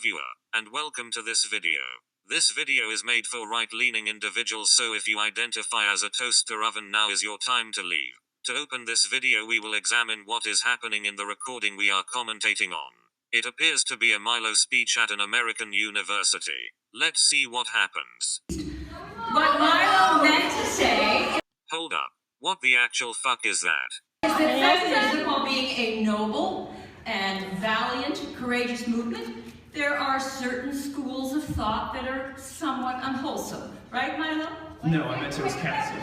viewer, and welcome to this video. This video is made for right-leaning individuals, so if you identify as a toaster oven, now is your time to leave. To open this video, we will examine what is happening in the recording we are commentating on. It appears to be a Milo speech at an American university. Let's see what happens. What Milo meant to say... Hold up. What the actual fuck is that? ...is that feminism, while being a noble and valiant, courageous movement, there are certain schools of thought that are somewhat unwholesome. Right, Milo? No, I meant it was canceled.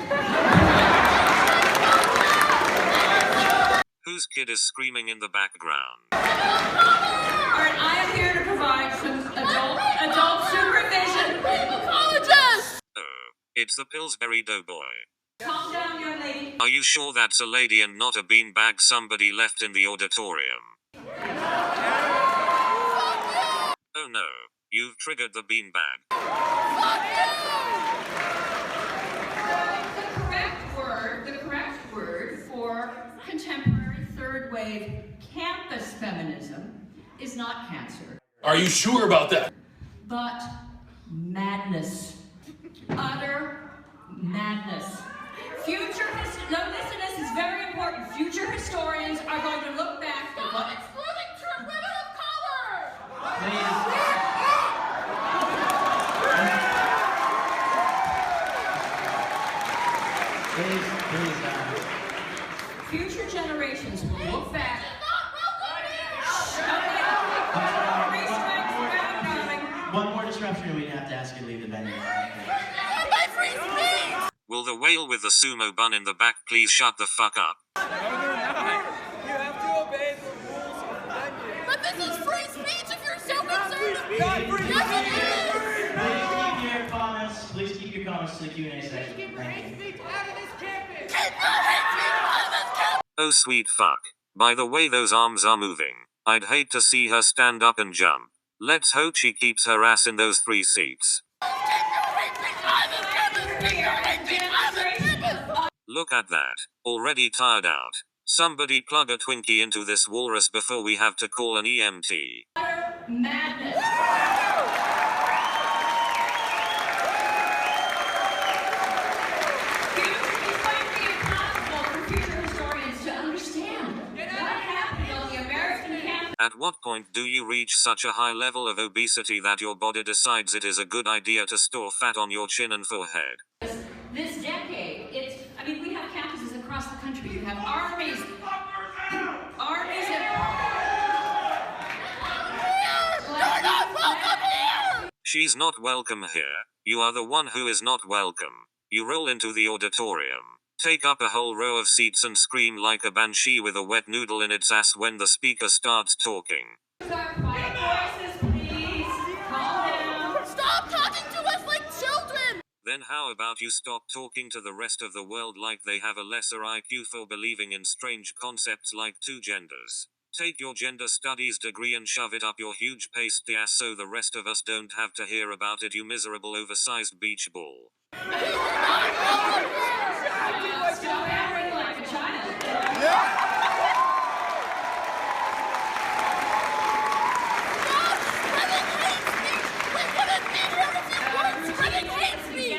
Whose kid is screaming in the background? Alright, I am here to provide some adult supervision. Oh, it's the Pillsbury Doughboy. Calm down, young lady. Are you sure that's a lady and not a beanbag somebody left in the auditorium? Oh no, you've triggered the beanbag. The correct word for contemporary third wave campus feminism is not cancer. Are you sure about that? But madness. Utter madness. No, listen, this is very important. Future historians are going to look back at what... Excluding true women of color! Future generations will look back... One more disruption and we'd have to ask you to leave the venue. My free speech! Will the whale with the sumo bun in the back please shut the fuck up? No, they're not. You have to obey the rules of the venue. But this is free speech if you're so concerned! Not free Yes, it is! Please keep your comments to the Q&A section. Keep your hate speech out of this campus! Keep the hate speech out of this campus! Oh sweet fuck. By the way those arms are moving. I'd hate to see her stand up and jump. Let's hope she keeps her ass in those 3 seats. Look at that. Already tired out. Somebody plug a Twinkie into this walrus before we have to call an EMT. Madness. It's going to be impossible for future historians to understand what happened on the American campus. At what point do you reach such a high level of obesity that your body decides it is a good idea to store fat on your chin and forehead? This decade, we have campuses across the country. You have armies and... You're not welcome here! She's not welcome here. You are the one who is not welcome. You roll into the auditorium, take up a whole row of seats and scream like a banshee with a wet noodle in its ass when the speaker starts talking. Quiet voices, please. Calm down. Stop talking to us like children! Then how about you stop talking to the rest of the world like they have a lesser IQ for believing in strange concepts like 2 genders? Take your gender studies degree and shove it up your huge pasty ass so the rest of us don't have to hear about it, you miserable oversized beach ball. Stop acting like a child.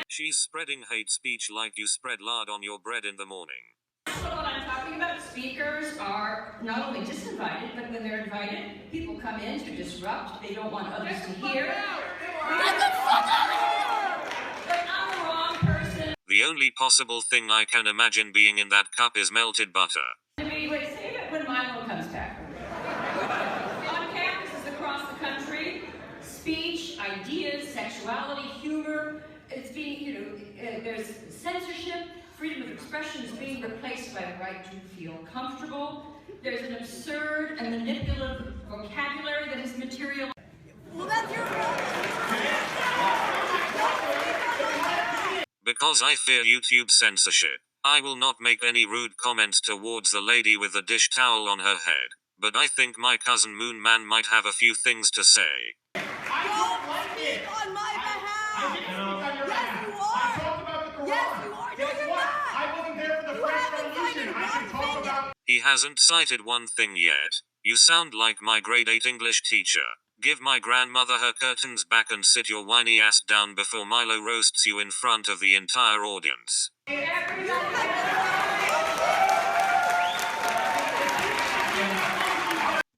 She's spreading hate speech like you spread lard on your bread in the morning. So what I'm talking about, speakers are not only disinvited, but when they're invited, people come in to disrupt. They don't want others to hear. Get the fuck out of here! But I'm the wrong person. The only possible thing I can imagine being in that cup is melted butter. Wait, save it when Milo comes back. On campuses across the country, speech, ideas, sexuality, humor, it's being, there's censorship, freedom of expression is being replaced by the right to feel comfortable. There's an absurd and manipulative vocabulary that is material. Well, that's your Because I fear YouTube censorship, I will not make any rude comments towards the lady with the dish towel on her head. But I think my cousin Moon Man might have a few things to say. I don't like it! On my behalf! I didn't speak on your Yes, behalf. you are! I talked about the Quran. Yes, you are! No, Guess you're what? not! I wasn't there for the You French haven't Revolution. cited I can one talk thing about... He hasn't cited one thing yet. You sound like my grade 8 English teacher. Give my grandmother her curtains back and sit your whiny ass down before Milo roasts you in front of the entire audience.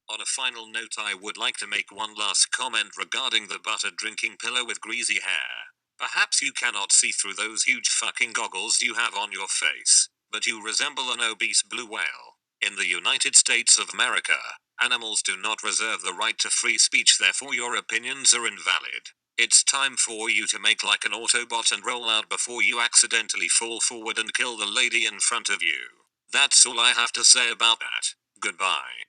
On a final note, I would like to make one last comment regarding the butter drinking pillow with greasy hair. Perhaps you cannot see through those huge fucking goggles you have on your face, but you resemble an obese blue whale. In the United States of America, animals do not reserve the right to free speech, therefore your opinions are invalid. It's time for you to make like an Autobot and roll out before you accidentally fall forward and kill the lady in front of you. That's all I have to say about that. Goodbye.